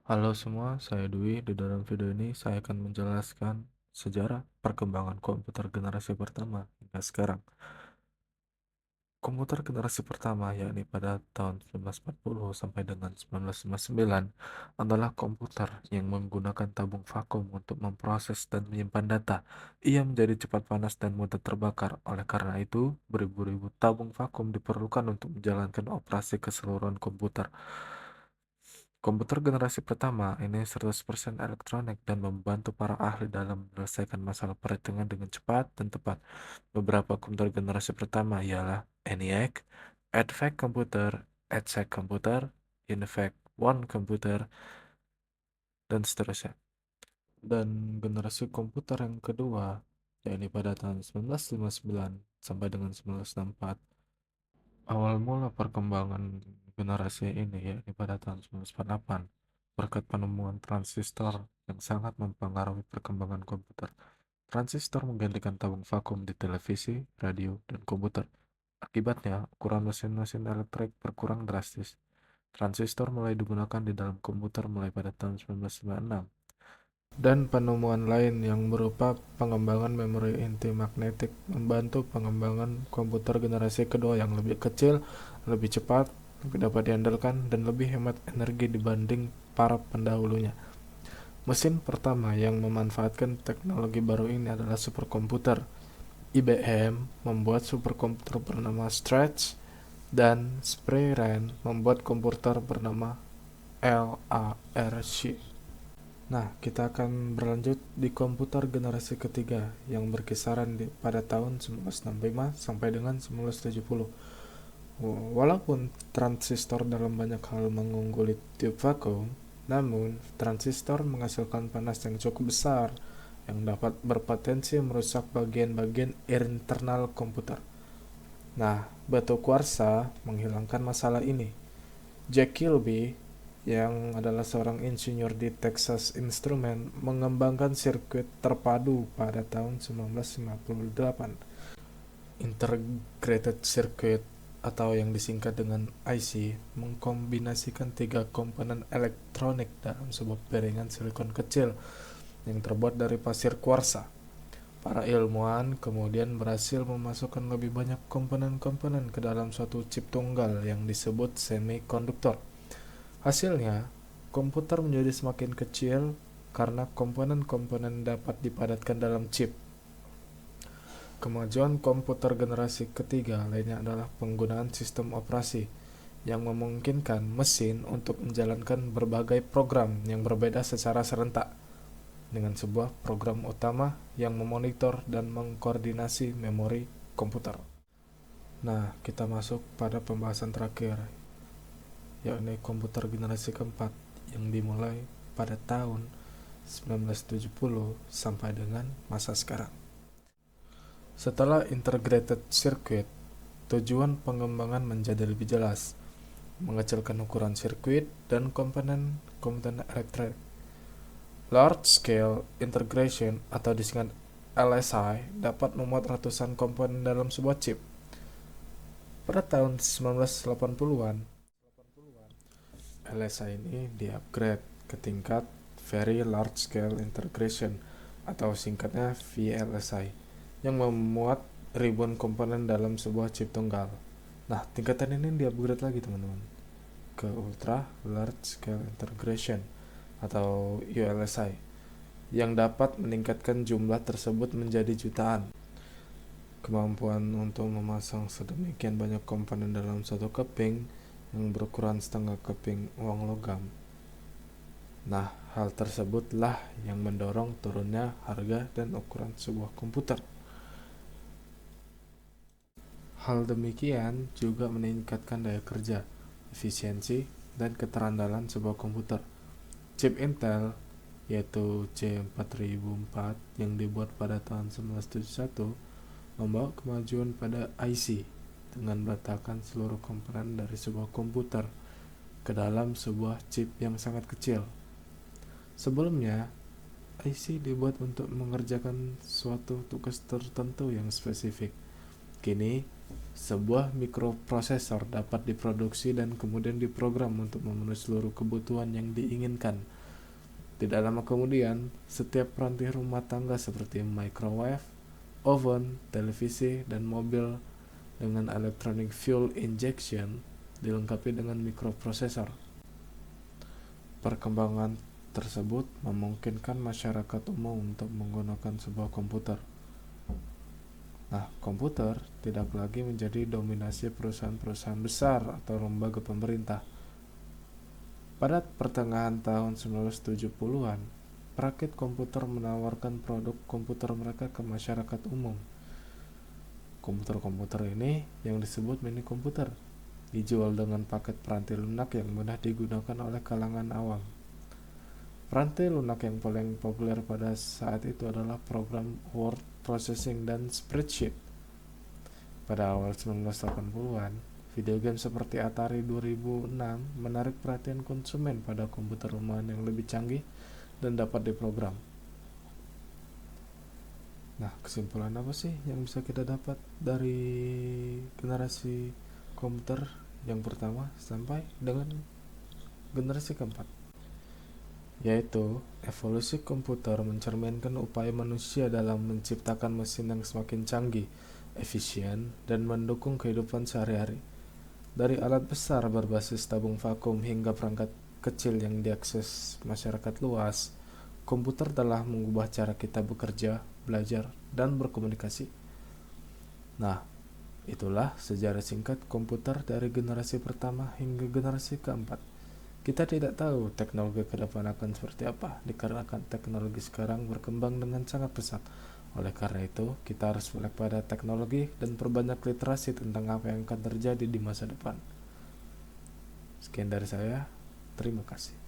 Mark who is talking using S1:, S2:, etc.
S1: Halo semua, saya Dwi. Di dalam video ini saya akan menjelaskan sejarah perkembangan komputer generasi pertama hingga sekarang. Komputer generasi pertama, yakni pada tahun 1940 sampai dengan 1959, adalah komputer yang menggunakan tabung vakum untuk memproses dan menyimpan data. Ia menjadi cepat panas dan mudah terbakar. Oleh karena itu, beribu-ribu tabung vakum diperlukan untuk menjalankan operasi keseluruhan komputer. Komputer generasi pertama ini 100% elektronik dan membantu para ahli dalam menyelesaikan masalah perhitungan dengan cepat dan tepat. Beberapa komputer generasi pertama ialah ENIAC, EDVEC komputer, EDSEC komputer, UNIVAC One komputer, dan seterusnya. Dan generasi komputer yang kedua, yakni pada tahun 1959 sampai dengan 1964. Awal mula perkembangan generasi ini yakni pada tahun 1948 berkat penemuan transistor yang sangat mempengaruhi perkembangan komputer. Transistor menggantikan tabung vakum di televisi, radio, dan komputer. Akibatnya, ukuran mesin-mesin elektrik berkurang drastis. Transistor mulai digunakan di dalam komputer mulai pada tahun 1956. Dan penemuan lain yang berupa pengembangan memori inti magnetik membantu pengembangan komputer generasi kedua yang lebih kecil, lebih cepat, lebih dapat diandalkan, dan lebih hemat energi dibanding para pendahulunya. Mesin pertama yang memanfaatkan teknologi baru ini adalah superkomputer. IBM membuat superkomputer bernama Stretch dan Sprayran membuat komputer bernama LARC. Nah, kita akan berlanjut di komputer generasi ketiga yang berkisaran pada tahun 1965 sampai dengan 1970. Walaupun transistor dalam banyak hal mengungguli tiup vakum, namun transistor menghasilkan panas yang cukup besar yang dapat berpotensi merusak bagian-bagian internal komputer. Nah, batu kuarsa menghilangkan masalah ini. Jack Kilby yang adalah seorang insinyur di Texas Instruments mengembangkan sirkuit terpadu pada tahun 1958. Integrated Circuit atau yang disingkat dengan IC mengkombinasikan tiga komponen elektronik dalam sebuah piringan silikon kecil yang terbuat dari pasir kuarsa. Para ilmuwan kemudian berhasil memasukkan lebih banyak komponen-komponen ke dalam suatu chip tunggal yang disebut semikonduktor. Hasilnya, komputer menjadi semakin kecil karena komponen-komponen dapat dipadatkan dalam chip. Kemajuan komputer generasi ketiga lainnya adalah penggunaan sistem operasi yang memungkinkan mesin untuk menjalankan berbagai program yang berbeda secara serentak dengan sebuah program utama yang memonitor dan mengkoordinasi memori komputer. Nah, kita masuk pada pembahasan terakhir, yakni komputer generasi keempat yang dimulai pada tahun 1970 sampai dengan masa sekarang. Setelah integrated circuit, tujuan pengembangan menjadi lebih jelas, mengecilkan ukuran sirkuit dan komponen elektrik. Large Scale Integration atau disingkat LSI dapat memuat ratusan komponen dalam sebuah chip. Pada tahun 1980-an, LSI ini di-upgrade ke tingkat Very Large Scale Integration atau singkatnya VLSI yang memuat ribuan komponen dalam sebuah chip tunggal. Nah, tingkatan ini di-upgrade lagi teman-teman ke Ultra Large Scale Integration atau ULSI yang dapat meningkatkan jumlah tersebut menjadi jutaan. Kemampuan untuk memasang sedemikian banyak komponen dalam satu keping yang berukuran setengah keping uang logam. Nah, hal tersebutlah yang mendorong turunnya harga dan ukuran sebuah komputer. Hal demikian juga meningkatkan daya kerja, efisiensi, dan keterandalan sebuah komputer. Chip Intel, yaitu C4004 yang dibuat pada tahun 1971, membawa kemajuan pada IC dengan meletakkan seluruh komponen dari sebuah komputer ke dalam sebuah chip yang sangat kecil. Sebelumnya, IC dibuat untuk mengerjakan suatu tugas tertentu yang spesifik. Kini, sebuah mikroprosesor dapat diproduksi dan kemudian diprogram untuk memenuhi seluruh kebutuhan yang diinginkan. Tidak lama kemudian, setiap peranti rumah tangga seperti microwave, oven, televisi, dan mobil dengan electronic fuel injection dilengkapi dengan mikroprosesor. Perkembangan tersebut memungkinkan masyarakat umum untuk menggunakan sebuah komputer. Nah, komputer tidak lagi menjadi dominasi perusahaan-perusahaan besar atau lembaga pemerintah. Pada pertengahan tahun 1970-an, perakit komputer menawarkan produk komputer mereka ke masyarakat umum. Komputer-komputer ini yang disebut mini komputer dijual dengan paket peranti lunak yang mudah digunakan oleh kalangan awam. Peranti lunak yang paling populer pada saat itu adalah program word processing dan spreadsheet. Pada awal 1980-an, video game seperti Atari 2006 menarik perhatian konsumen pada komputer rumahan yang lebih canggih dan dapat diprogram. Nah, kesimpulan apa sih yang bisa kita dapat dari generasi komputer yang pertama sampai dengan generasi keempat? Yaitu, evolusi komputer mencerminkan upaya manusia dalam menciptakan mesin yang semakin canggih, efisien, dan mendukung kehidupan sehari-hari. Dari alat besar berbasis tabung vakum hingga perangkat kecil yang diakses masyarakat luas, komputer telah mengubah cara kita bekerja, belajar, dan berkomunikasi. Nah, itulah sejarah singkat komputer dari generasi pertama hingga generasi keempat. Kita tidak tahu teknologi ke depan akan seperti apa, dikarenakan teknologi sekarang berkembang dengan sangat pesat. Oleh karena itu, kita harus melek pada teknologi dan perbanyak literasi tentang apa yang akan terjadi di masa depan. Sekian dari saya, terima kasih.